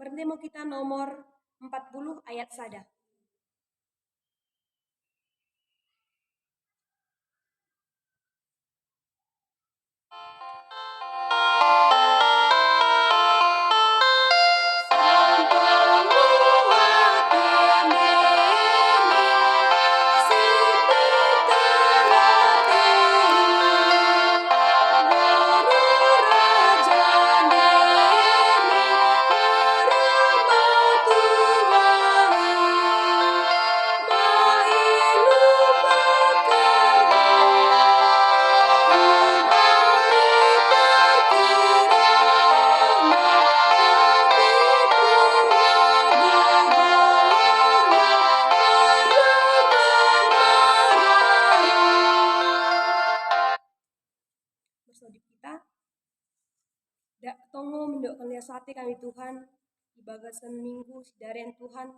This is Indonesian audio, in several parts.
Bertemu kita nomor 40 ayat sada. Bersaudip kita, dak tongo mendok sate kami Tuhan, ibagasan minggu sidaren Tuhan,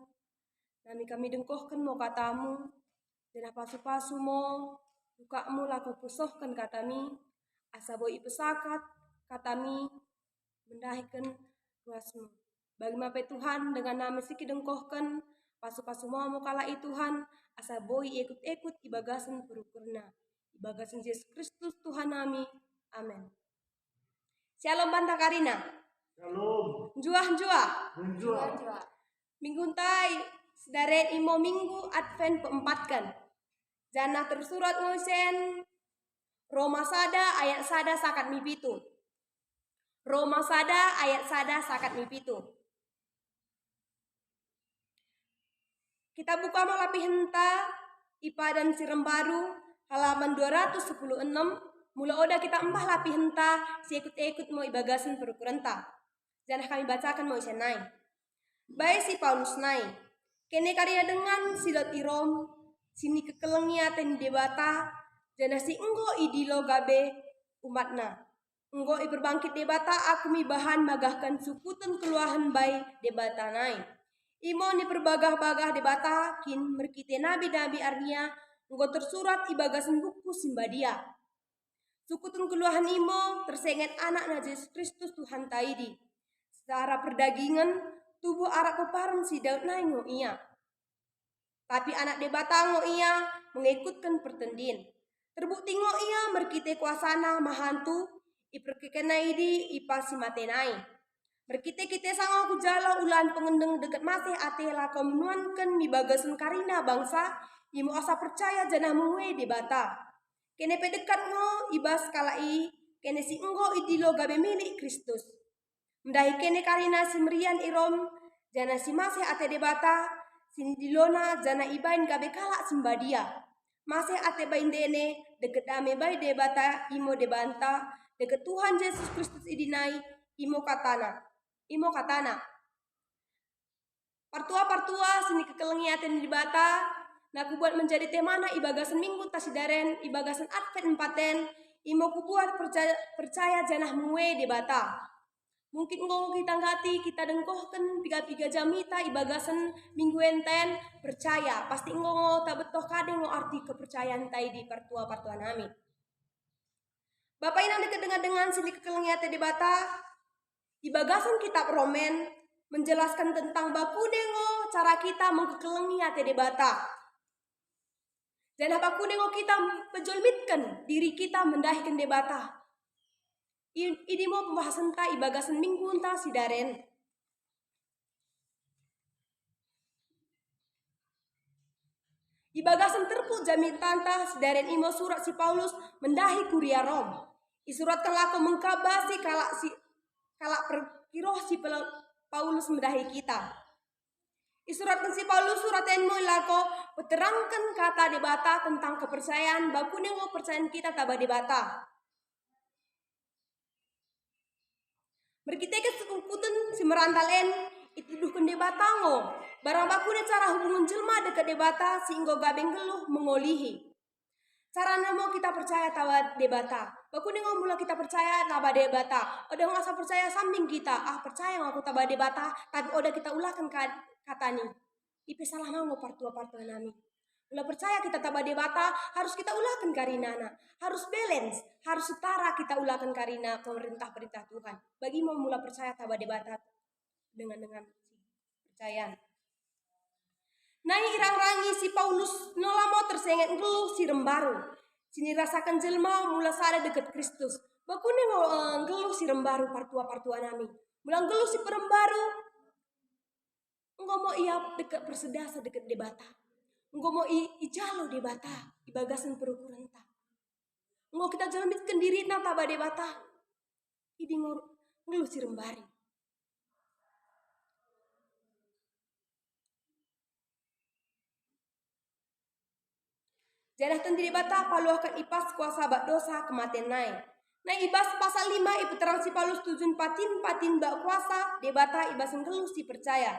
kami dengkohkan mau katamu, dan pasu-pasu mo, bukamu laku pusohkan katami, asa boi pesakat, katami, mendahikan kuasmu. Bagi mape Tuhan, dengan nama siki dengkohkan, pasu-pasu mo kalai Tuhan, asa boi ikut-ikut ibagasan perukurna. Ibagasan Yesus Kristus Tuhan nami. Amin. Shalom Banta Karina. Shalom. Jua. Menjua. Minggu tai sedaren imo minggu Advent keempatkan. Jana tersurat ngosen Roma sada ayat sada sakat mipitu. Roma sada ayat sada sakat mipitu. Kita buka malapi henta IPA dan Sirembaru halaman 216. Mula oda kita empah lapi henta si ikut-ikut mau ibagasan perukurenta. Jangan kami bacakan mau isenai. Baik si Paulus nai. Kene karya dengan sidot irom sini kekelengia ten debata jana si enggo idilo gabe umatna. Enggo iperbangkit debata aku mi bahan magahkan sukutun keluahan bay debata nai. Imo ni perbagah-bagah debata kin merkite nabi-nabi arnia enggo tersurat ibagasan buku simbadia. Sukutun keluahan imo tersenget anak na Yesus Kristus Tuhan taidi. Secara perdagingan tubuh arak peparan si Daud naingo ia. Tapi anak debata ngo ia mengikutkan pertendin. Terbukti ngo ia merkite kuasana mahantu iperkekenaidi ipasi matenai. Berkite-kite sango kujala ulan pengendeng dekat masih atela kau menuankan mi bagasan karina bangsa imo asa percaya janah mengwe debata. Kene pedekat ngo ibas kalai kene si enggo idilo gabe milik Kristus. Mendahi kene karina simrian irom jana si masih ate debata sini dilona jana ibain gabe kalak simbadia. Masih ate bain dene deket dame bay debata imo debanta deket Tuhan Yesus Kristus idinai imo katana. Partua sini kekelengiatan debata nah ku buat menjadi temana ibagasan minggu tasidaren ibagasan Advent empaten imo ku buat percaya janah muwe debata. Mungkin engkau kita ngati kita dengkohkan 3 jamita ibagasan minggu enten percaya pasti engkau tak betul kadang ngo arti kepercayaan tai di partua nami. Bapak inang dekat dengan sini kekelengiatan debata ibagasan kitab Romen menjelaskan tentang bakunengo cara kita mengkekelengi ate debata. Dan apa kunengo kita pejolmitkan diri kita mendahikan debata. Ini mau pembahasan ta ibagasan minggu ta sidaren. Ibagasan terpu jamitan ta sidaren imo surat si Paulus mendahi kuria Rom. Isuratkan lako mengkabasi kalak perkiroh si Paulus mendahi kita. Isuratkan si Paulus surat enmo lako peterangkan kata debata tentang kepercayaan bakunengo percayaan kita taba debata. Berkiteke sekutun si merantalen ituduhkan debata ngo. Barang bakune cara hubungan jelma dekat debata sehingga gabeng geluh mengolihi. Caranya mau kita percaya tawa debata. Bakunengo mula kita percaya taba debata. Oda ngasa percaya samping kita. Percaya ngaku taba debata. Tapi oda kita ulahkan katani. Ipe salah mau partua nami. Mula percaya kita taba debata harus kita ulahkan karinana. Harus balance, harus setara kita ulahkan karina perintah Tuhan. Bagi mau mula percaya taba debata dengan si percayaan. Nai irang rangi si Paulus nolamo tersengat ngeluh si rembaru. Sini rasakan jelma mula sada dekat Kristus. Bakune ngeluh si rembaru partua nami. Mula ngeluh si perembaru. Engkau mau ia dekat persedasa dekat debata. Engkau mau ijalo debata. Ibagasan perukurenta. Engkau kita jalan bitkan diri na taba debata. Idi ngeluh si rembari. Jadah tendiri bata paluahkan ipas kuasa bak dosa kematian naik. Nah ibas pasal 5 ibu terang si Paulus tujun patin bak kuasa debata ibasen geluh si percaya.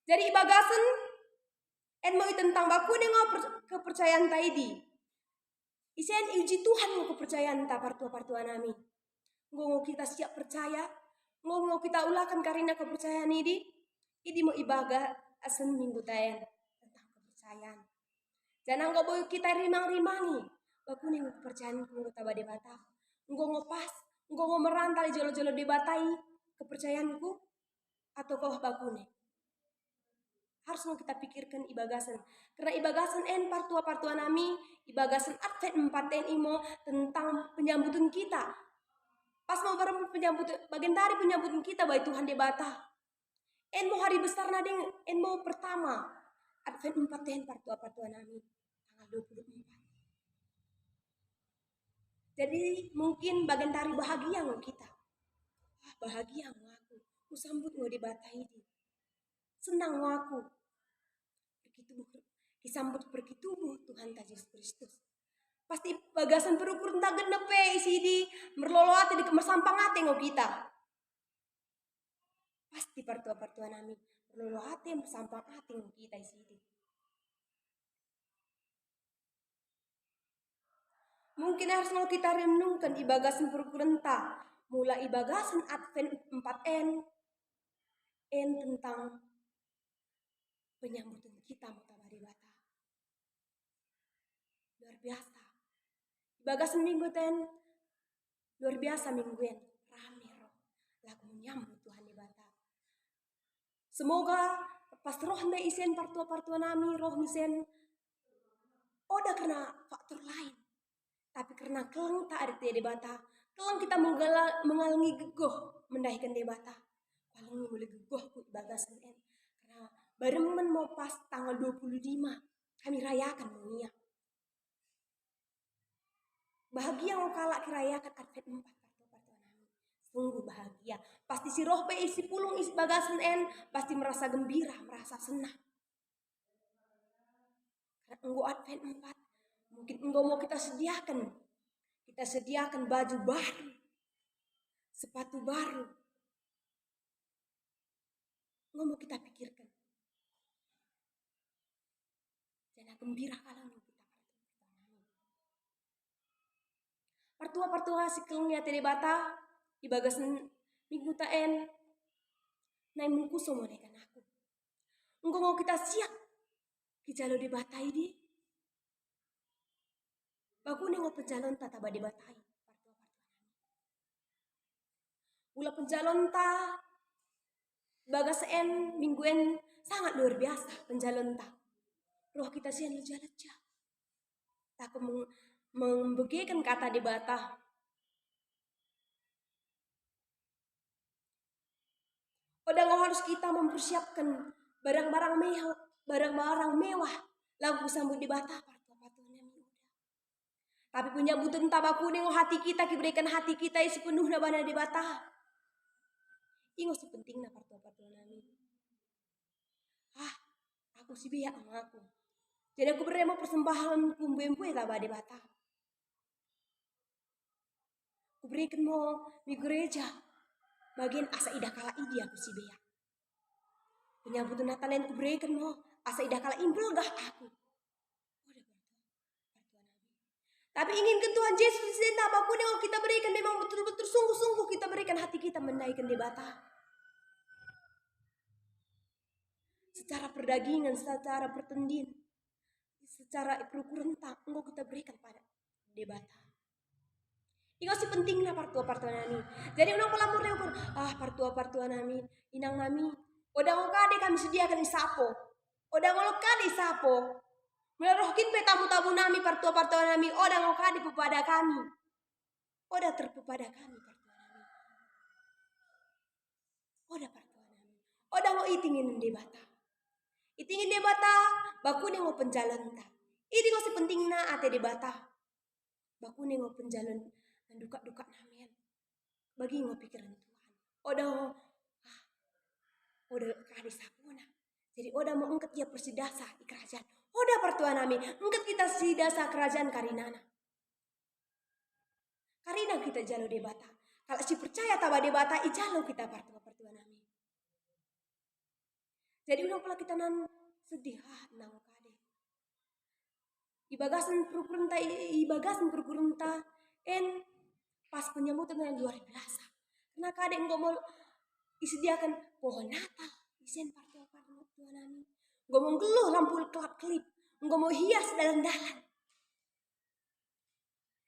Jadi ibagasen en mau tentang baku nengok kepercayaan taidi. Isen uji Tuhan mau kepercayaan ta partua nami. Ngomong kita siap percaya, ngomong kita ulakan karena kepercayaan ini. Idi mau ibaga asen minggu tayan tentang kepercayaan. Jangan nggak boleh kita rimang-rimangi. Baku nih kepercayaan ngomong taba debata. Ngomong pas, ngomong merantai jolo-jolo debatai kepercayaanku atau kau baku nih. Harus mau kita pikirkan ibagasan. Karena ibagasan en partua nami, ibagasan Advent 4 imo tentang penyambutan kita. Pas mau bareng penyambutan, bagian dari penyambutan kita baik Tuhan debata. En mau hari besar nadeng, en mau pertama. Advent 4 partua nami tanggal 24. Jadi mungkin bagian dari bahagia mau kita. Bahagia mau aku. Ku sambut mau debata ini. Senang mau aku. Disambut pergi tubuh Tuhan Yesus Kristus. Pasti bagasan perukur entah genepe isi di merloloate di kemersampang ate ngo kita. Pasti partua nami merloloate mersampang ate ngo kita isi di. Mungkin harus mau kita renungkan ibagasan perukur entah. Mula ibagasan Advent 4N tentang penyambutan kita mutabari bata. Luar biasa. Ibagasan minggu ten luar biasa mingguan rame roh lagu menyambut Tuhan di bata. Semoga pas roh me isen partua nami roh misen oda karena faktor lain. Tapi karena keleng tak ada di bata. Keleng kita mengalami gegoh mendahikan di bata. Keleng mulai gegoh ku ibagasan en. Karena baremen mau pas tanggal 25 kami rayakan dunia. Bahagia mau kalak kirayakan Advent 4 partua nami. Sungguh bahagia. Pasti si roh pe isi pulung isi bagasan en pasti merasa gembira, merasa senang. Karena engkau Advent 4 mungkin engkau mau kita sediakan. Kita sediakan baju baru. Sepatu baru. Engkau mau kita pikirkan. Jangan gembira kalau kita partua si kelengnya tede bata ibagasan minggu taen nai mungkuso mo nekan aku. Engkau mau kita siap kijalo di batai di. Baku nengo penjalon tata di batai partua nami. Ula penjalon ta bagas en mingguen sangat luar biasa penjalon ta. Roh kita sian leja-leja. Tak membegikan kata di bata. Padahal harus kita mempersiapkan barang-barang mewah lagu sambut di bata partua-partua nami. Tapi penyambutan tabaku nengo hati kita diberikan hati kita isi penuh na bana di bata. Ingo sepenting na partua-partua nami. Aku si biak sama aku. Jadi aku berema persembahan kumbu-kumbu taba di bata. Aku berikan mo di gereja. Bagian asa idah kala idi aku si biak. Penyambutan Natal yang aku berikan mo asa idah kala imbel gah aku. Tapi ingin ke Tuhan Yesus di apapun yang kita berikan memang betul-betul sungguh-sungguh kita berikan hati kita menaikkan di bata. Secara perdagingan, secara pertendin, secara perukuran tak engkau kita berikan pada di bata. Iko si pentingnya partua nami. Jadi unang palamur partua nami, inang nami Oda ngokade kami sediakan isapo. Oda ngolokade isapo. Merohkin pe tamu-tamu nami partua-partua nami. Oda ngokade kepada kami. Oda terpepada kami partua nami. Oda partua nami. Oda ngo itingin debata. Itingin debata baku ngo penjalanta. Ini ngo sepentingna ate debata. Baku ngo penjalan duka-duka namian. Bagi ngo pikiran Tuhan. Oda ngo oda kade sapuna. Jadi oda mau engket dia persidasa di kerajaan. Oda partua nami, engket kita sidasa kerajaan karinana. Karina kita jalo debata. Kalau si percaya tawa debata, ijalo kita partua nami. Jadi ulang pula kita nan sedih nang kade. Ibagasan perkurunta en pas penyambutan yang luar biasa. Karena kade enggak mau disediakan pohon Natal, isen partua nami. Enggak mau geluh lampu kelap-kelip, enggak mau hias dalan-dalan.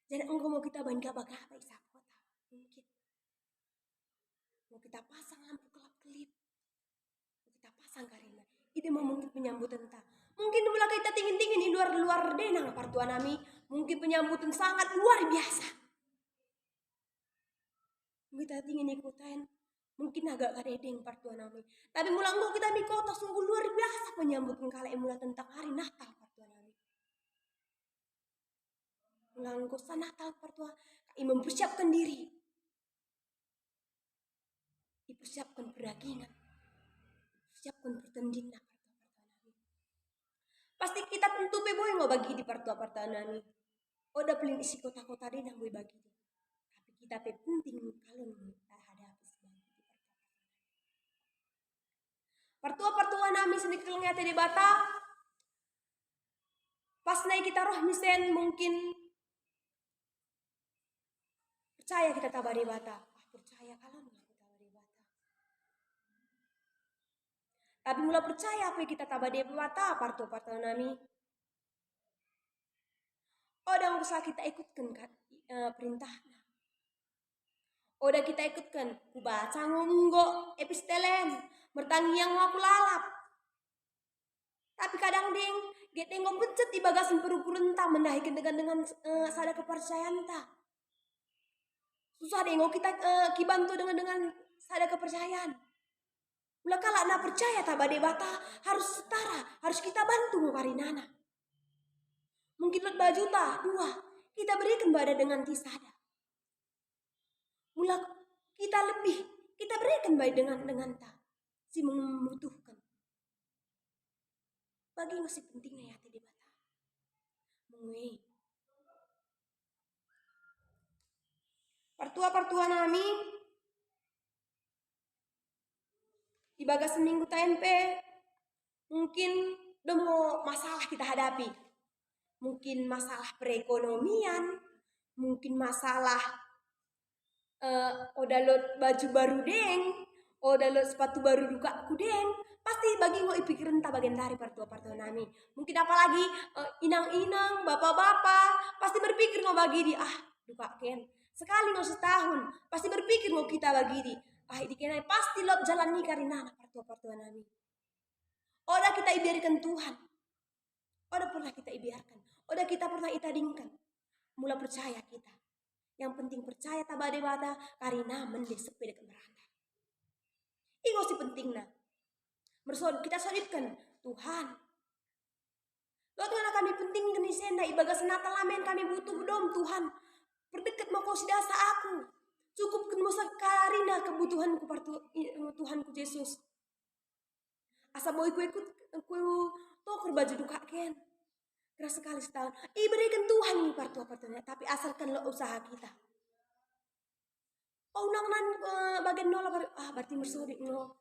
Jadi enggak mau kita bangga-bangga isa kota. Mungkin mau kita pasang lampu kelap-kelip. Mau kita pasang karina. Ini mau mungkin penyambutan tak. Mungkin mulai kita tingin-tingin di luar-luar denang partua nami. Mungkin penyambutan sangat luar biasa. Kita tingin ikutan. Mungkin agak kadedeng partua nami. Tapi mulang kita di kota sungguh luar biasa penyambutan kala mulai tentang hari Natal partua nami. Mulang sa Natal partua mempersiapkan diri. Dipersiapkan perdagingan. Siapkan pertandingan partua nami. Pasti kita tentu beboy mau bagi di partua nami. Oda paling isi kota-kota deh nang boy bagi. Tapi kita penting kalau kita hadapi sebagai partua nami sedikit ngate di bata. Pas naik kita roh misen mungkin percaya kita tabari bata. Percaya kalau kita tabari bata. Tapi mula percaya apa kita tabari bata partua nami. Oda usah kita ikutkan perintahnya. Oda kita ikutkan kubaca ngunggo epistelen mertangi yang aku lalap. Tapi kadang ding ngom pencet di bagasan perurunta mendahikan dengan sada kepercayaan ta. Susah deh kita kibantu dengan sada kepercayaan. Mula kala na percaya tabade bata harus setara, harus kita bantu ngarinana. Mungkin lot bajuta, 2, kita berikan pada dengan tisada. Mula kita berikan baik dengan ta. Si membutuhkan. Bagi masih pentingnya ya tadi bata. Mungwe. Partua nami. Di bagas seminggu tempe. Mungkin demo masalah kita hadapi. Mungkin masalah perekonomian. Mungkin masalah oda lot baju baru deng. Oda lot sepatu baru duka kudeng. Pasti bagi ngo ipikiran ta bagian dari partua nami. Mungkin apalagi inang-inang, bapak-bapak. Pasti berpikir ngo bagi di duka ken. Sekali ngo setahun. Pasti berpikir ngo kita bagi di. Ini kenai pasti lot jalan ni karinana partua nami. Oda kita ibiarkan Tuhan. Oda pernah kita ibiarkan. Oda kita pernah itadingkan. Mula percaya kita. Yang penting percaya tabade bata karina mendek sepeda kemeranda. Ini si pentingna. Kita solidkan Tuhan. Lo Tuhan kami penting geni senda ibagas Natal amin kami butuh dom Tuhan. Perdekat mau kau sidasa aku. Cukupkan mo karina kebutuhanku Tuhanku Yesus. Asa boy ku ikut toker baju duka ken. Keras sekali setahun. Berikan Tuhan nih partua-partuanya. Tapi asalkan lo usaha kita. Unang bagian nol berarti mersodik no.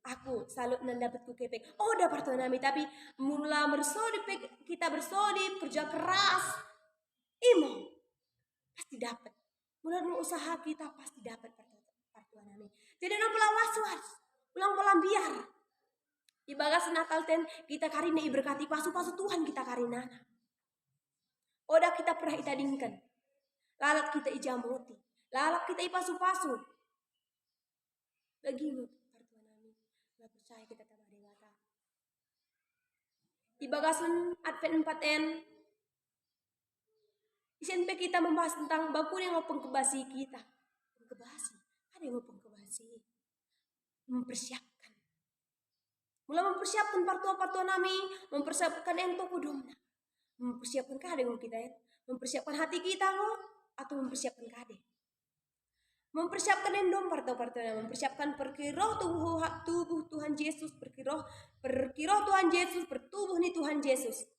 Aku salut dapat ku kepek. Udah partua nami tapi mula bersodip kita bersodip kerja keras. Imo pasti dapat. Mula usaha kita pasti dapat partua nami. Jadi no pulang was-was. Pulang biar. Di bagas Natal ten kita karina berkati pasu-pasu Tuhan kita karina. Oda kita pernah itadingkan. Lalat kita ijamuti. Lalat kita ipasu-pasu. Begini partua nami. percaya kita tabah dewata. Di bagasan Advent 4N, isen pe kita membahas tentang baku yang ngopeng kebasi kita. Kebasi, ada yang ngopeng kebasi. Mempersiapkan. Mula mempersiapkan partua-partua nami, mempersiapkan yang toko domna. Mempersiapkan kade ngom kita ya. Mempersiapkan hati kita ngom atau mempersiapkan kade. Mempersiapkan endom partua-partua, mempersiapkan perkirah tubuh Tuhan Yesus, perkirah Tuhan Yesus, bertubuh nih Tuhan Yesus.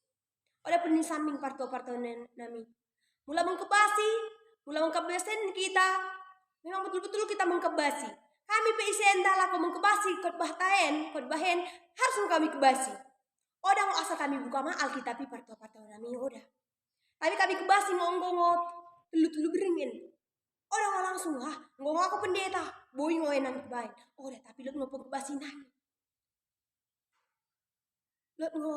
Oleh penisambing partua-partua nami. Mula mengkebasi kita. Memang betul-betul kita mengkebasi. Kami PICN laku mengkebasi khotbahen harus kami kebasi. Odah mau asal kami buka ma Alkitab partua-partua nami odah. Tapi kami kebasi ngongongot telu beringin. Odah mau langsung ngomong aku pendeta, boy ngoenan kebaik. Odah tapi lo ngopeng kebasi nami. Lo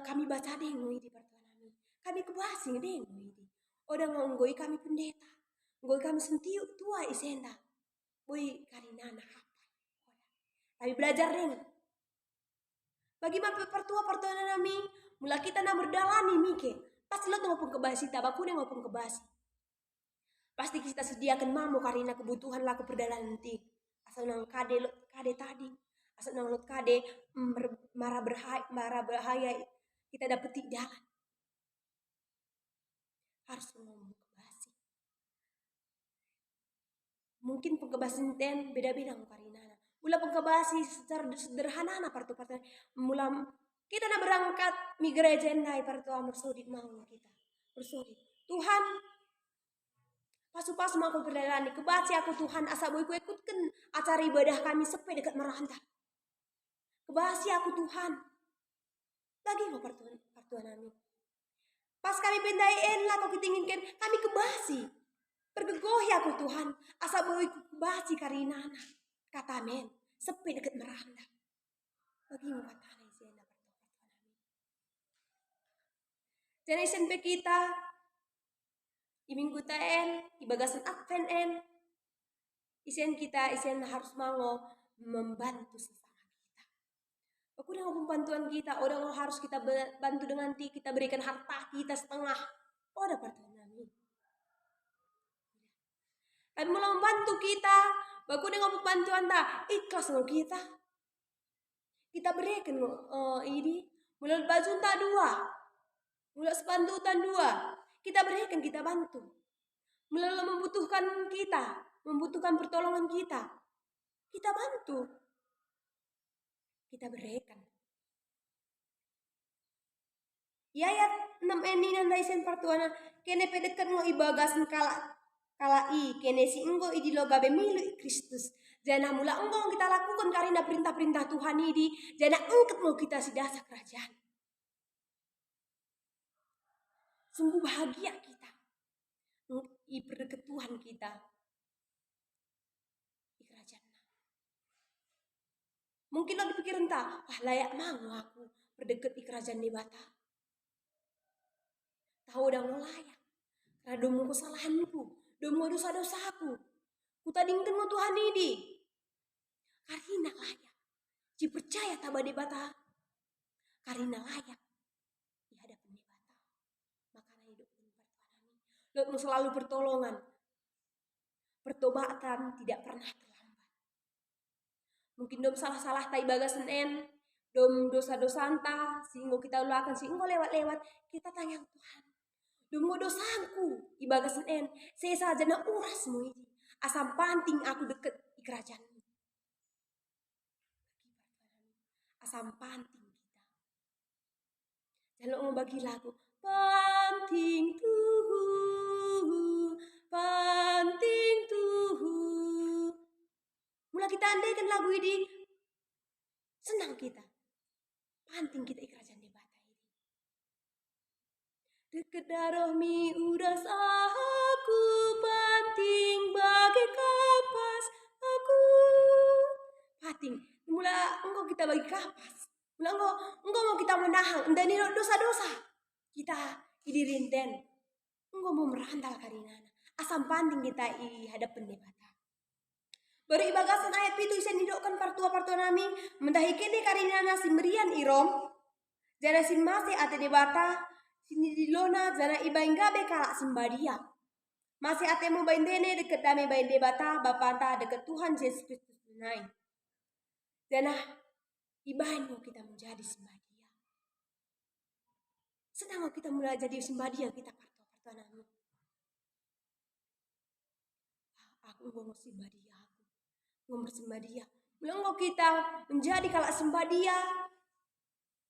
kami baca deh ngoi di partua nami. Kami kebasi deh ngoi di. Odah ngonggoi kami pendeta. Ngoi kami sentiu tua isenda. Boy karinana hafal. Tapi belajar deh. Bagaimana partua nami? Mula kita na berdalani mike. Pasti lo ngopeng kebasi, tabaku deh ngopeng kebasi. Pasti kita sediakan mamo karena kebutuhan laku perdalan nanti. Asal nang kade tadi. Asal nang lot kade marah bahaya kita dapeti jalan. Harus ngomong kebasi. Mungkin pengkebasin ten beda-beda karinana. Mula pengkebasi secara sederhana partu-partu. Mula kita na berangkat gereja endai partu bersodit mau kita. Bersodit. Tuhan pasu-pasu mau perdalaan kebaci aku Tuhan asa boyku ikutkan acara ibadah kami sepe dekat merantau. Kebasi aku Tuhan. Lagi mau partuan nami. Pas kami pindahin lah kau kitinginkan kami kebasi. Bergegohi aku Tuhan. Asa boyku kebasi karinana. Kata men. Sepe dekat merantau. Lagi mau katana isinya partuan nami. Jadi SMP kita di minggu taen, di bagasan Advent en, isen harus mau membantu sesama kita. Aku udah ngomong bantuan kita, udah harus kita bantu dengan kita berikan harta kita setengah. Udah partuan nami. Tapi mulai membantu kita, baku udah ngomong bantuan ikhlas mau kita. Kita berikan ini, mulai baju dua, mulai sepandutan 2. Kita berikan, kita bantu. Mulai membutuhkan kita, membutuhkan pertolongan kita. Kita bantu. Kita berikan. Ya 6 ini nandai sen partuana kene pedekat ngo ibagasan kala kene si enggo idi loga bemilu Kristus. Jana mula enggo kita lakukan karena perintah-perintah Tuhan ini. Jana engket mau kita si dasa kerajaan. Sungguh bahagia kita. I berdekat Tuhan kita. Di kerajaan. Mungkin lo dipikir entah, layak mau aku berdekat di kerajaan di Bata. Tahu udah mau layak. Karena domu kesalahanku, domu dosa-dosaku. Ku tadingkan mo Tuhan ini. Karina layak. Ci percaya tabah di Bata. Karina layak. Di hadapan di Bata. Makanya hidup ini pertuanami. Lo selalu pertolongan. Pertobatan tidak pernah terlambat. Mungkin dom salah-salah tai bagasan en. Dom dosa-dosa anta. Sehingga kita ulakan. Sehingga lewat-lewat. Kita tanya Tuhan. Dom dosaku. Ibagasan en. Saya saja na urasmu ini. Asam panting aku deket di kerajaanmu. Asam panting kita. Jangan mau bagi lagu. Panting tuhu. Panting tuhu. Mula kita andaikan lagu ini. Senang kita. Panting kita di kerajaan di Bata ini. Deket darohmi uras aku. Panting bagai kapas aku. Panting. Mula engkau kita bagi kapas. Mula engkau mau kita menahan. Dan ini dosa-dosa. Kita idirinten. Engkau mau merantau karinana. Asam panting kita i hadapan di Bata. Baru ibagasan ayat itu isen hidupkan partua-partua nami mendahi kene karina nasi merian irom jana simase ate debata sini dilona jana ibainggabe kalak simbadia masih ate mo baindene deket dame bain debata bapanta deket Tuhan Yesus Kristus menai jana ibain mau kita menjadi simbadia sedang mau kita mulai jadi simbadia kita partua-partua nami aku mau simbadia ngomong sembah dia. Melenggo kita menjadi kalak sembah dia.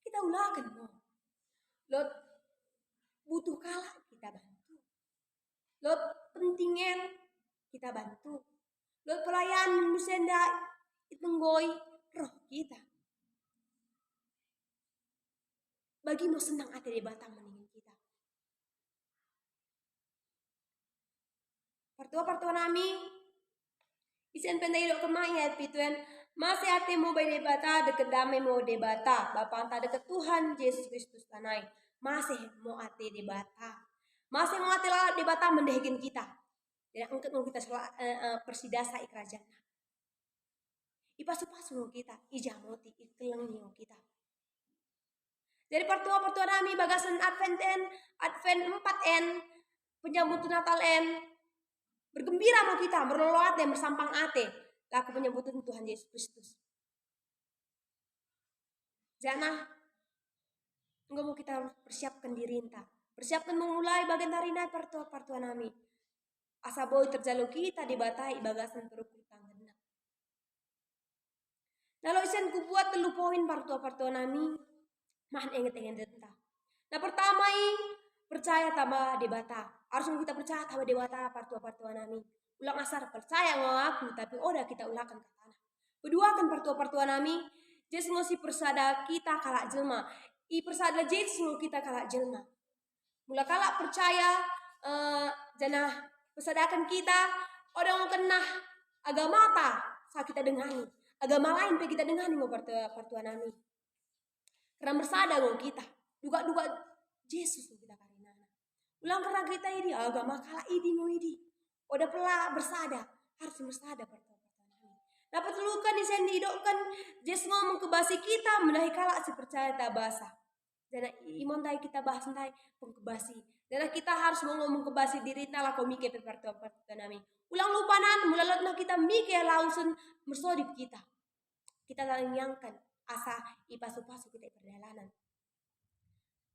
Kita ulakan mo. Lot butuh kalak kita bantu. Lot pentingin kita bantu. Lot pelayan misenda itunggoi roh kita. Bagi mo senang hati di batang meningin kita. Partua-partua nami isen pendai dok kemai ya pituan masih hati mau bayi debata deket damai mau debata Bapa anta deket Tuhan Yesus Kristus tanai masih mau hati debata masih mau hati lah debata mendehikin kita jadi angkat mau kita persidasa kerajaan ipasu-pasu mau kita ijamoti ikelengi mau kita jadi partua-partua nami bagasan Advent 4N penyambut Natal N bergembira mau kita, berloloat dan bersampang ate. Laku penyambutan Tuhan Yesus Kristus. Jana, enggak mau kita persiapkan diri entah. Persiapkan memulai bagian tarina partua nami. Asa boy terjalo kita dibatai bagasan perukutang genap. Lalu isen ku buat telu poin partua nami. Mahan enget entah. Nah pertama percaya tambah debata. Harus kita percaya tambah debata partua nami. Ulang asar percaya ngaku tapi oda kita ulakan ke tanah. Kedua kan partua nami. Yesus ngosi persada kita kalak jelma. I persada Yesus ngo kita kalak jelma. Mula kalak percaya jana persadakan kita oda ngo kena agama apa saat kita dengani. Agama lain pe kita dengani ngo partua nami. Karena bersada ngo kita. Duga Yesus ngo kita karinana. Ulang karena kita ini agama kala ini mau ini. Udah pela bersada harus bersada pertama. Dapat lukan di sini hidupkan Yesus ngomong ke basi kita menahi kala si percaya tak bahasa. Dan iman tai kita bahas tai pengkebasi. Dan kita harus ngomong ke basi diri nala ko mike pe pertama nami. Ulang lupanan mulalot na kita mike lausun mersodip kita. Kita langnyangkan asa ipasu-pasu kita perjalanan.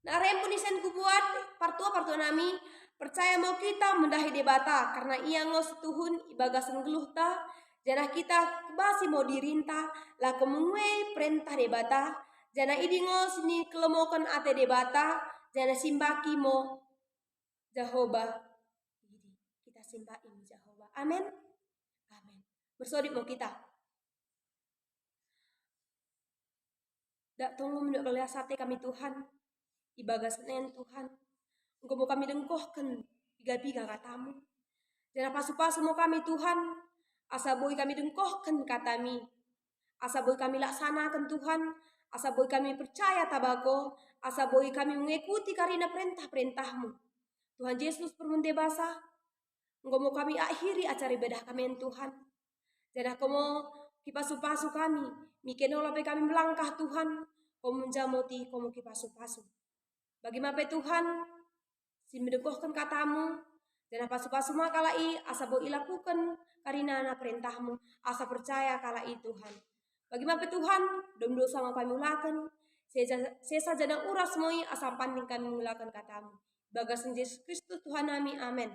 Nah rempun isen ku buat partua nami percaya mau kita mendahi debata karena ia ngos tuhun ibagasan geluh ta jana kita kebasi mau dirinta lah kemungue perintah debata jana idi ngos ni kelemokan ate debata jana simbaki mo Jehovah kita simbakin Jehovah amin amin bersodip mau kita dak tunggu mendak sate kami Tuhan ibagasan Tuhan engkau mau kami dengkohkan tiga katamu dan pasu-pasu mau kami Tuhan asa boy kami dengkohkan katami asa boy kami laksanakan Tuhan asa boy kami percaya tabako asa boy kami mengikuti karina perintah-perintahmu Tuhan Yesus permunte basa engkau mau kami akhiri acara ibadah kami Tuhan dan aku mau kipasu-pasu kami mikenolo pe kami melangkah Tuhan kau menjamoti kau mau kipasu-pasu bagaimana Tuhan si mendekohkan katamu dan pasu-pasu kalai asa bo ilakukan karina na perintahmu asa percaya kalai Tuhan bagaimana Tuhan dom dosa mau kami mulakan sesa jana uras moi asa panding kami mulakan katamu bagasan Yesus Kristus Tuhan nami amin.